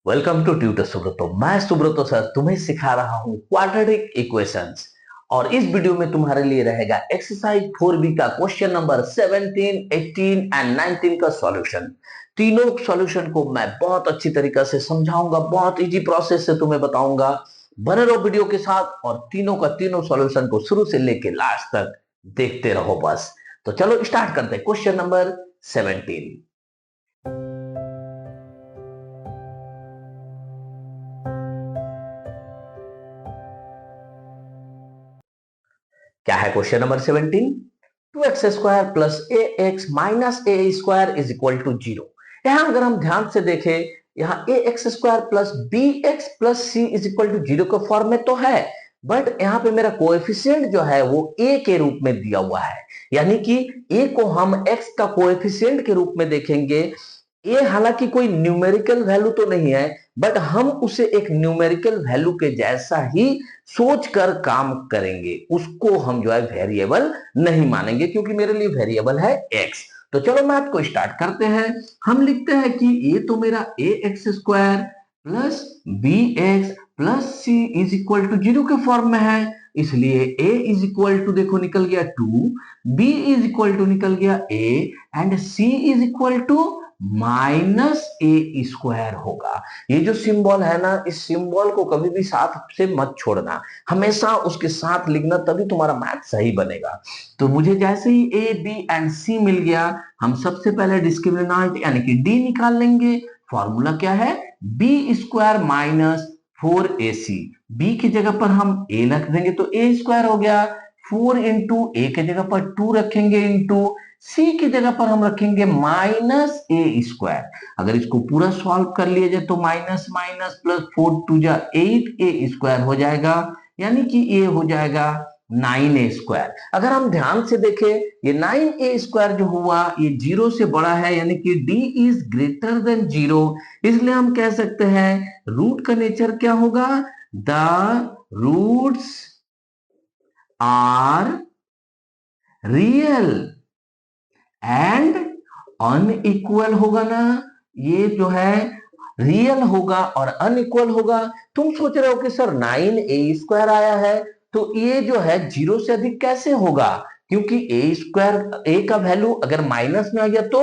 Welcome to tutor Subroto. मैं Subroto sir तुम्हें सिखा रहा हूं क्वाड्रेटिक इक्वेशंस। और इस वीडियो में तुम्हारे लिए रहेगा एक्सरसाइज 4B का क्वेश्चन नंबर 17, 18 एंड 19 का सॉल्यूशन। तीनों सॉल्यूशन को मैं बहुत अच्छी तरीके से समझाऊंगा, बहुत इजी प्रोसेस से तुम्हें बताऊंगा। बने रहो वीडियो के साथ और तीनों का तीनों सॉल्यूशन को शुरू से लेके लास्ट तक देखते रहो बस। तो चलो स्टार्ट करते हैं क्वेश्चन नंबर 17। क्या है question number 17? 2x² plus a x minus a square is equal to 0। यहां अगर हम ध्यान से देखें, यहाँ a x square plus B x plus C is equal to 0 के फॉर्म में तो है, बट यहाँ पे मेरा कोएफिशिएंट जो है वो ए के रूप में दिया हुआ है। यानी कि ए को हम एक्स का कोएफिशिएंट के रूप में देखेंगे। ये हालांकि कोई न्यूमेरिकल वैल्यू तो नहीं है, बट हम उसे एक न्यूमेरिकल वैल्यू के जैसा ही सोचकर काम करेंगे। उसको हम जो है वेरिएबल नहीं मानेंगे, क्योंकि मेरे लिए वेरिएबल है एक्स। तो चलो मैथ को स्टार्ट करते हैं। हम लिखते हैं कि ये तो मेरा a x square plus B x plus C is equal to 0 के फॉर्म में है। इसलिए a इज इक्वल टू देखो निकल गया 2, b इज इक्वल टू निकल गया a and c is equal to minus a square होगा। ये जो सिंबल है ना, इस सिंबल को कभी भी साथ से मत छोड़ना, हमेशा उसके साथ लिखना, तभी तुम्हारा मैथ सही बनेगा। तो मुझे जैसे ही ए बी एंड सी मिल गया, हम सबसे पहले डिस्क्रिमिनेंट यानी कि डी निकाल लेंगे। फॉर्मूला क्या है? B square minus 4ac। B की जगह पर हम ए रख देंगे तो ए स्क्वायर हो गया। 4 इंटू ए की जगह पर 2 रखेंगे, इंटू सी की जगह पर हम रखेंगे माइनस ए स्क्वायर। अगर इसको पूरा सॉल्व कर लिया जाए तो माइनस माइनस प्लस 4 टू जा 8 ए स्क्वायर हो जाएगा, यानी कि ये हो जाएगा 9a स्क्वायर। अगर हम ध्यान से देखें, ये 9a स्क्वायर जो हुआ ये 0 से बड़ा है, यानी कि d इज ग्रेटर देन 0। इसलिए हम कह सकते हैं रूट का नेचर क्या होगा? The roots are real and unequal होगा ना। ये जो है रियल होगा और अनइक्वल होगा। तुम सोच रहे हो कि सर 9a² आया है तो ये जो है 0 से अधिक कैसे होगा? क्योंकि a का वैल्यू अगर माइनस में आ गया तो,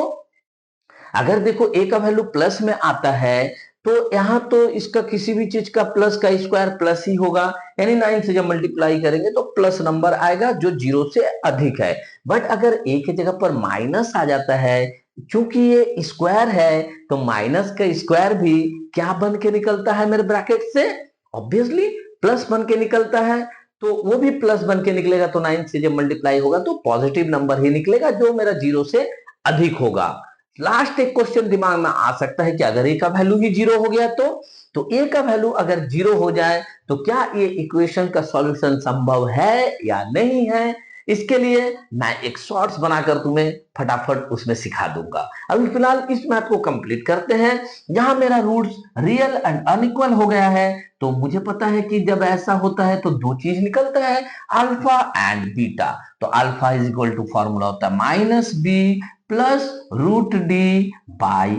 अगर देखो a का वैल्यू प्लस में आता है तो यहां तो इसका किसी भी चीज का प्लस का स्क्वायर प्लस ही होगा, यानी 9 से जब मल्टीप्लाई करेंगे तो प्लस नंबर आएगा जो 0 से अधिक है। बट अगर a की जगह पर माइनस आ जाता है, क्योंकि ये स्क्वायर है तो माइनस का स्क्वायर भी क्या बन के निकलता है मेरे ब्रैकेट से? ऑब्वियसली प्लस बन के निकलता है। तो वो भी प्लस बन के निकलेगा, तो 9 से जब मल्टीप्लाई होगा तो पॉजिटिव नंबर ही निकलेगा जो मेरा 0 से अधिक होगा। लास्ट एक क्वेश्चन दिमाग में आ सकता है कि अगर ए का वैल्यू ही 0 हो गया तो ए का वैल्यू अगर 0 हो जाए तो क्या ये इक्वेशन का सॉल्यूशन संभव है या नहीं है? इसके लिए मैं एक शॉर्ट्स बनाकर तुम्हें फटाफट उसमें सिखा दूंगा। अभी फिलहाल इस मैथ को कंप्लीट करते हैं। जहां मेरा रूट्स रियल एंड अनइक्वल हो गया है, तो मुझे पता है कि जब ऐसा होता है तो दो चीज निकलता है, अल्फा एंड बीटा। तो alpha is equal to formula होता है minus B plus root D by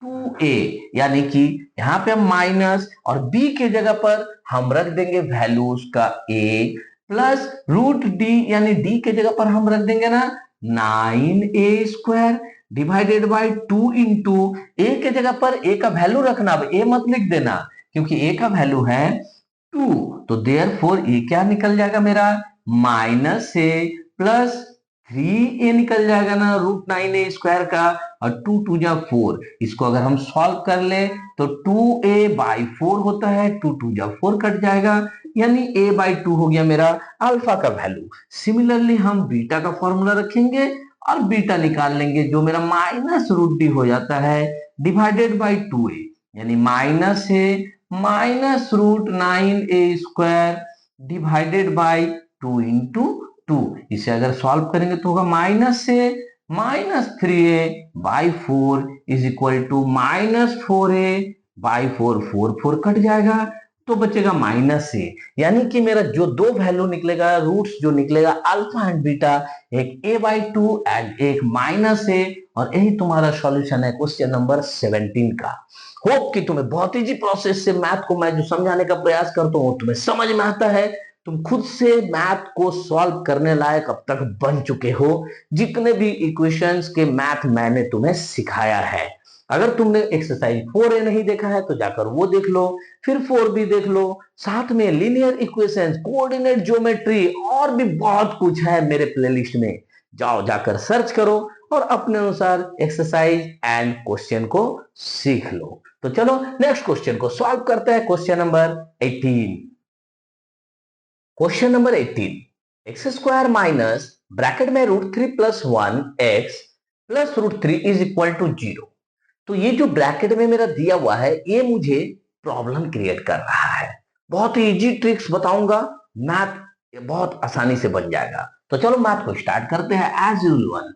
2a। यानी कि यहाँ पे हम माइनस और b के जगह पर हम रख देंगे वैल्यूज का a प्लस रूट डी, यानी d के जगह पर हम रख देंगे ना 9a square divided by 2 into a के जगह पर a का वैल्यू रखना। अब a मत लिख देना क्योंकि a का वैल्यू है 2, तो देयरफॉर a क्या निकल जाएगा मेरा? माइनस a प्लस 3a निकल जाएगा ना रूट 9a स्क्वायर का, और 2 टू जा 4। इसको अगर हम सॉल्व कर ले तो 2a बाई 4 होता है, 2 टू जा 4 कट जाएगा, यानी a बाई 2 हो गया मेरा अल्फा का वैल्यू। सिमिलरली हम बीटा का फॉर्मूला रखेंगे और बीटा निकाल लेंगे, जो मेरा माइनस रूट डी हो जाता है डिवाइडेड बाई 2a, यानी minus a minus root 9a square divided by 2 into 2। इसे अगर सॉल्व करेंगे तो होगा माइनस से minus 3a by 4 is equal to minus 4a by 4, 4 cut जाएगा तो बचेगा माइनस ए। यानी कि मेरा जो दो वैल्यू निकलेगा, रूट्स जो निकलेगा अल्फा एंड बीटा, एक a बाई 2 एंड एक माइनस ए। और यही तुम्हारा सॉल्यूशन है क्वेश्चन नंबर 17 का। होप कि तुम्हें बहुत इजी प्रोसेस से मैथ को मैं जो समझाने का प्रयास करता हूँ तुम्हें समझ में आता है। तुम खुद से मैथ को सॉल्व करने लायक अब तक बन चुके हो। जितने भी इक्वेशंस के मैथ मैंने तुम्हें सिखाया है, अगर तुमने एक्सरसाइज 4A नहीं देखा है तो जाकर वो देख लो, फिर 4B देख लो, साथ में लीनियर इक्वेशंस, कोऑर्डिनेट ज्योमेट्री और भी बहुत कुछ है मेरे प्लेलिस्ट में। जाओ जाकर सर्च करो और अपने अनुसार एक्सरसाइज एंड क्वेश्चन को सीख लो। तो चलो नेक्स्ट क्वेश्चन को सॉल्व करते हैं। Question number 18। Question number 18, x square minus bracket में √3 plus 1 x plus √3 is equal to 0। तो ये जो ब्रैकेट में मेरा दिया हुआ है ये मुझे प्रॉब्लम क्रिएट कर रहा है। बहुत ही इजी ट्रिक्स बताऊंगा, मैथ बहुत आसानी से बन जाएगा। तो चलो मैथ को स्टार्ट करते हैं as usual.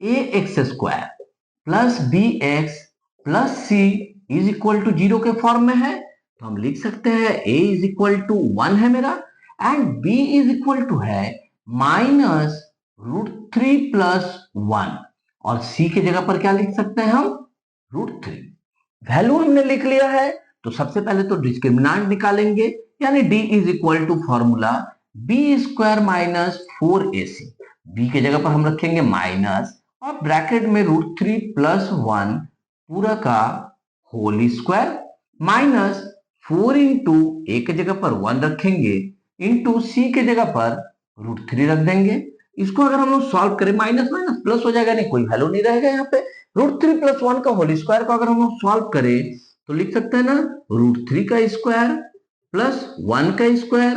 A x square plus B x plus C is equal to 0 के फॉर्म में है, तो हम लिख सकते हैं ए इज इक्वल टू 1 है मेरा, and B is equal to है माइनस √3 प्लस 1, और सी के जगह पर क्या लिख सकते हैं हम, √3। वैल्यू हमने लिख लिया है, तो सबसे पहले तो डिस्क्रिमिनेंट निकालेंगे, यानी d is equal to formula B square minus 4ac। B के जगह पर हम रखेंगे माइनस और ब्रैकेट में √3 प्लस 1 पूरा का होल स्क्वायर माइनस 4 इंटू ए के जगह पर 1 रखेंगे इंटू सी के जगह पर √3 रख देंगे। इसको अगर हम लोग सॉल्व करें माइनस माइनस प्लस हो जाएगा, नहीं कोई वैल्यू नहीं रहेगा यहाँ पे। √3 प्लस 1 का होल स्क्वायर को अगर हम लोग सॉल्व करें तो लिख सकते हैं ना √3 का स्क्वायर प्लस 1 का स्क्वायर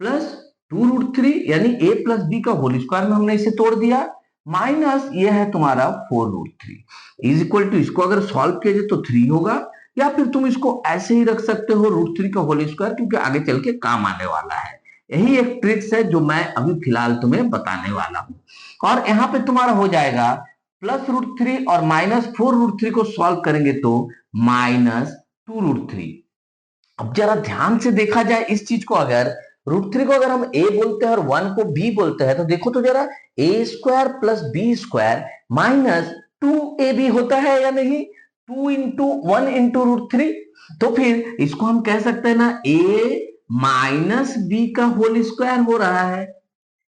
प्लस 2√3, यानी a प्लस बी का होल स्क्वायर में हमने इसे तोड़ दिया, माइनस ये है तुम्हारा 4√3 इज इक्वल टू, इसको अगर सॉल्व किया जाए तो 3 होगा, या फिर तुम इसको ऐसे ही रख सकते हो √3 का होल स्क्वायर, क्योंकि आगे चल के काम आने वाला है। यही एक ट्रिक्स है जो मैं अभी फिलहाल तुम्हें बताने वाला हूं। और यहाँ पे तुम्हारा हो जाएगा प्लस √3 और माइनस 4√3 को सॉल्व करेंगे तो माइनस 2√3। अब जरा ध्यान से देखा जाए इस चीज को, अगर √3 को अगर हम a बोलते हैं और 1 को b बोलते हैं तो देखो तो जरा a square plus B square minus 2ab होता है या नहीं, 2 इंटू 1 इंटू √3। तो फिर इसको हम कह सकते हैं ना a माइनस बी का होल स्क्वायर हो रहा है।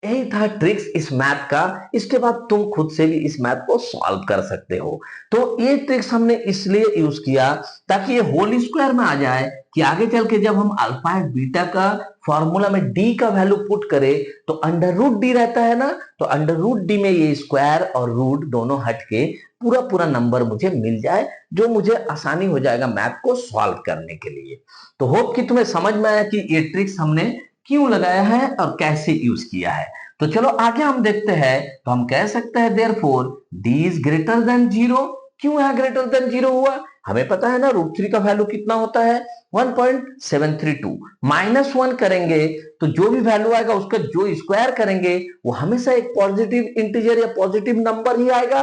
यही था ट्रिक्स इस मैथ का। इसके बाद तुम खुद से भी इस मैथ को सॉल्व कर सकते हो। तो ये ट्रिक्स हमने इसलिए यूज किया ताकि ये होल स्क्वायर में आ जाए कि आगे चल के जब हम अल्फा एंड बीटा का फॉर्मूला में डी का वैल्यू पुट करें तो अंडर रूट डी रहता है ना, तो अंडर रूट डी में ये स्क्वायर और रूट दोनों हट के पूरा पूरा नंबर मुझे मिल जाए, जो मुझे आसानी हो जाएगा मैथ को सॉल्व करने के लिए। तो होप कि तुम्हें समझ में आया कि ये ट्रिक्स हमने क्यों लगाया है और कैसे यूज किया है। तो चलो आगे हम देखते हैं। तो हम कह सकते हैं therefore d is greater than 0। क्यों है ग्रेटर देन 0 हुआ, हमें पता है ना √3 का वैल्यू कितना होता है 1.732, माइनस 1 करेंगे तो जो भी वैल्यू आएगा उसका जो स्क्वायर करेंगे वो हमेशा एक पॉजिटिव इंटीजर या पॉजिटिव नंबर ही आएगा।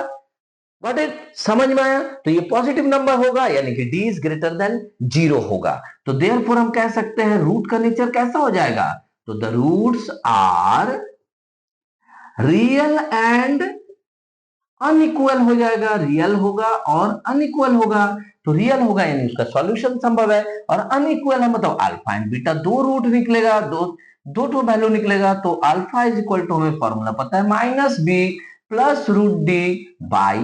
गॉट इट, समझ में आया। तो ये पॉजिटिव नंबर होगा यानी कि d इज ग्रेटर देन 0 होगा। तो देयरफॉर हम कह सकते हैं रूट का नेचर कैसा हो जाएगा, तो the roots are real and unequal हो जाएगा, रियल होगा और अनइक्वल होगा। तो रियल होगा यानी उसका सॉल्यूशन संभव है, और अनइक्वल है मतलब अल्फा एंड बीटा दो रूट निकलेगा, दो तो वैल्यू निकलेगा। तो अल्फा इज इक्वल टू हमें फॉर्मूला पता है माइनस बी प्लस √d/2a।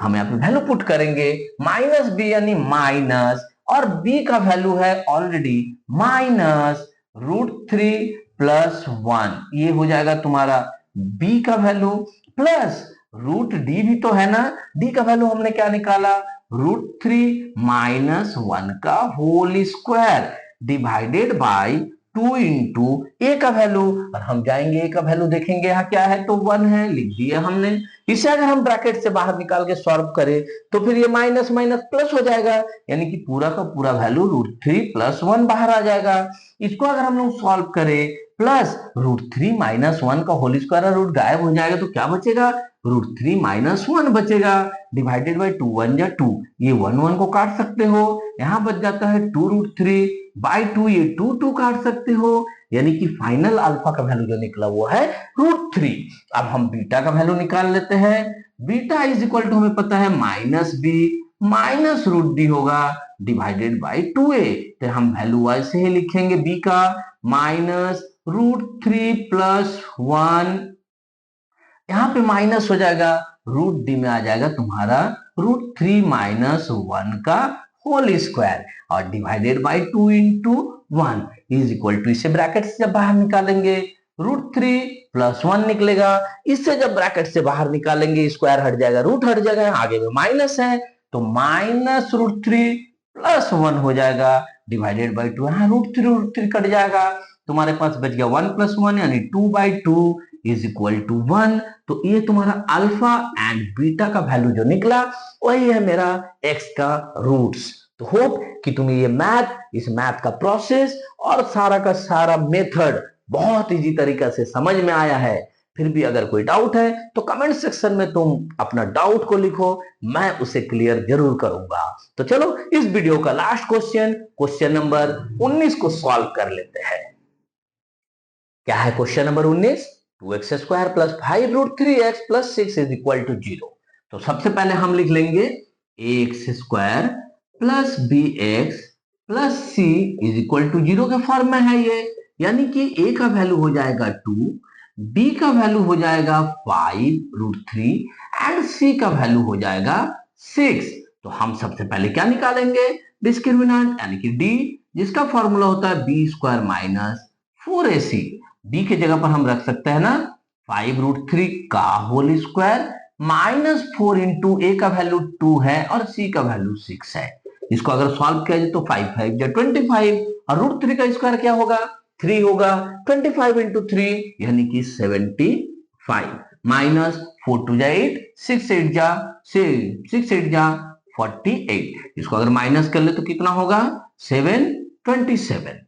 हम यहाँ पे वैल्यू पुट करेंगे माइनस बी यानी माइनस, और b का वैल्यू है ऑलरेडी माइनस √3 प्लस 1, ये हो जाएगा तुम्हारा b का वैल्यू, प्लस √d भी तो है ना, d का वैल्यू हमने क्या निकाला √3 माइनस 1 का whole square divided by 2 into a का वैल्यू, और हम जाएंगे ए का वैल्यू देखेंगे यहाँ क्या है, तो 1 है, लिख दिया हमने। इसे अगर हम ब्रैकेट से बाहर निकाल के सॉल्व करें तो फिर ये माइनस माइनस प्लस हो जाएगा, यानी कि पूरा का पूरा वैल्यू √3 प्लस 1 बाहर आ जाएगा। इसको अगर हम लोग सॉल्व करें प्लस √3 माइनस 1 का होल स्क्वायर, रूट गायब हो जाएगा तो क्या बचेगा √3 माइनस 1 बचेगा, डिवाइडेड बाय 2 1 जा 2, ये 1 1 को काट सकते हो, यहां बच जाता है 2√3 बाय 2, ये 2 2 काट सकते हो, यानी कि फाइनल अल्फा का वैल्यू जो निकला वो है √3। अब हम बीटा का वैल्यू निकाल लेते हैं। बीटा इज इक्वल टू हमें पता है minus B minus root D होगा डिवाइडेड बाई 2a। तो हम वैल्यू ऐसे ही लिखेंगे b का माइनस √3 प्लस 1, यहां पे माइनस हो जाएगा, रूट डी में आ जाएगा तुम्हारा √3 माइनस 1 का होल स्क्वायर और divided by 2 into 1 is equal to, इसे ब्रैकेट से जब बाहर निकालेंगे √3 प्लस 1 निकलेगा, इससे जब ब्रैकेट से बाहर निकालेंगे स्क्वायर हट जाएगा, रूट हट जाएगा, आगे में माइनस है तो माइनस √3 प्लस 1 हो जाएगा डिवाइडेड बाई 2, यहाँ √3 कट जाएगा, तुम्हारे पास बच गया 1 प्लस 1 यानी 2/2 इज इक्वल टू 1। तो ये तुम्हारा अल्फा एंड बीटा का वैल्यू जो निकला वही है मेरा एक्स का रूट्स। तो होप कि तुम्हें ये इस मैथ का प्रोसेस और सारा का सारा मेथड बहुत इजी तरीका से समझ में आया है। फिर भी अगर कोई डाउट है तो कमेंट सेक्शन में तुम अपना डाउट को लिखो, मैं उसे क्लियर जरूर करूंगा। तो चलो इस वीडियो का लास्ट क्वेश्चन नंबर 19 को सॉल्व कर लेते हैं। क्या है question number 19? 2x square plus 5√3x plus 6 is equal to 0। तो सबसे पहले हम लिख लेंगे ax square plus bx plus c is equal to 0 के फॉर्म में है ये, यानी कि a का वैल्यू हो जाएगा 2, b का वैल्यू हो जाएगा 5√3 एंड c का वैल्यू हो जाएगा 6। तो हम सबसे पहले क्या निकालेंगे? डिस्क्रिमिनेंट यानी कि d, जिसका फॉर्मूला होता है b square minus 4ac। b के जगह पर हम रख सकते हैं ना 5√3 का whole square minus 4 into a का वैल्यू 2 है और c का वैल्यू 6 है। इसको अगर सॉल्व किया जाए तो 5 5 जा 25 और √3 का स्क्वायर क्या होगा? 3 होगा, 25 इंटू 3 यानी कि 75 माइनस 4 2 जा 8, 6 8 जा 48। इसको अगर माइनस कर ले तो कितना होगा? 727।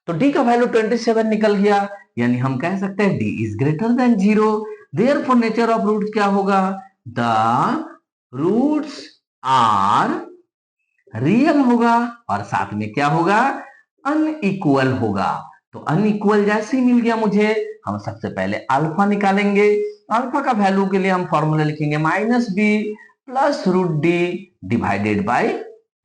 तो d का वैल्यू 27 निकल गया, यानी हम कह सकते हैं d is greater than 0। Therefore nature of roots क्या होगा? द रूट्स आर रियल होगा और साथ में क्या होगा? अनइक्वल होगा। तो अनइक्वल जैसे ही मिल गया मुझे, हम सबसे पहले अल्फा निकालेंगे। अल्फा का वैल्यू के लिए हम फॉर्मूला लिखेंगे minus B plus √d divided by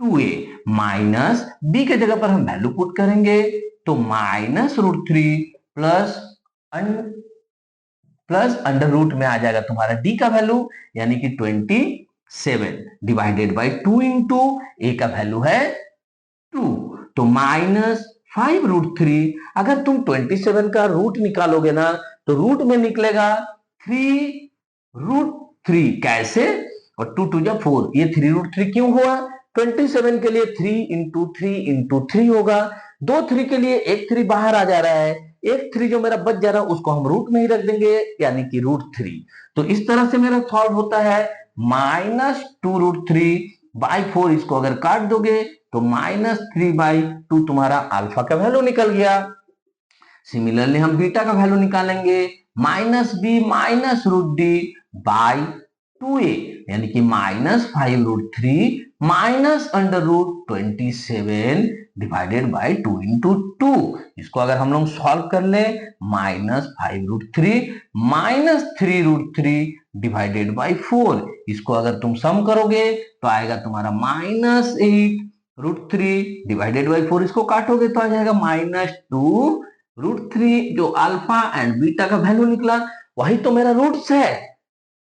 2a। Minus b के जगह पर हम वैल्यू पुट करेंगे तो माइनस √3 प्लस अंडर रूट में आ जाएगा तुम्हारा d का वैल्यू यानी कि 27 डिवाइडेड बाई 2 इंटू a का वैल्यू है 2, तो माइनस 5√3। अगर तुम 27 का रूट निकालोगे ना तो रूट में निकलेगा 3√3। कैसे? और 2 2 जा 4, ये 3√3 क्यों हुआ? 27 के लिए 3 इंटू 3 इंटू 3 होगा, 2 3 के लिए एक 3 बाहर आ जा रहा है, एक 3 जो मेरा बच जा रहा है उसको हम रूट में ही रख देंगे यानी कि √3। तो इस तरह से मेरा सॉल्व होता है माइनस 2√3 बाई 4। इसको अगर काट दोगे तो माइनस 3/2 तुम्हारा अल्फा का वैल्यू निकल गया। सिमिलरली हम बीटा का वैल्यू निकालेंगे minus B minus √d by 2a यानी कि minus 5√3 minus under root 27 divided by 2 into 2। इसको अगर हम लोग सॉल्व कर ले माइनस 5√3 माइनस 3√3 डिवाइडेड बाई 4, इसको अगर तुम सम करोगे तो आएगा तुम्हारा माइनस 8√3 डिवाइडेड बाई 4, इसको काटोगे तो आ जाएगा माइनस 2√3। जो अल्फा एंड बीटा का वैल्यू निकला वही तो मेरा रूट्स है।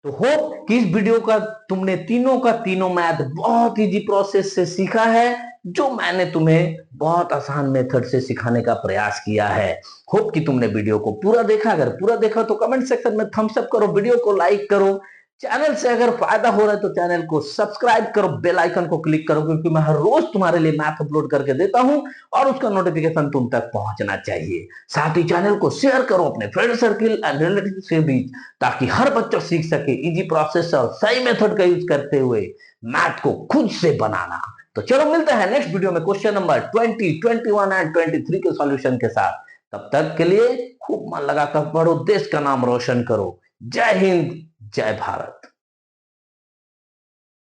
तो होप कि इस वीडियो का तुमने तीनों का तीनों मैथ बहुत इजी प्रोसेस से सीखा है, जो मैंने तुम्हें बहुत आसान मेथड से सिखाने का प्रयास किया है। होप कि तुमने वीडियो को पूरा देखा। अगर पूरा देखा तो कमेंट सेक्शन में थम्स अप करो, वीडियो को लाइक करो, चैनल से अगर फायदा हो रहा है तो चैनल को सब्सक्राइब करो, बेल आइकन को क्लिक करो, क्योंकि मैं हर रोज तुम्हारे लिए मैथ अपलोड करके देता हूं और उसका नोटिफिकेशन तुम तक पहुंचना चाहिए। साथ ही चैनल को शेयर करो अपने फ्रेंड सर्किल एंड रिलेटिव से भी, ताकि हर बच्चा सीख सके इजी प्रोसेस और सही मेथड का यूज करते हुए मैथ को खुद से बनाना। तो चलो मिलते हैं नेक्स्ट वीडियो में क्वेश्चन नंबर 20, 21 एंड 23 के सॉल्यूशन के साथ। तब तक के लिए खूब मन लगाकर पढ़ो, देश का नाम रोशन करो। जय हिंद, जय भारत।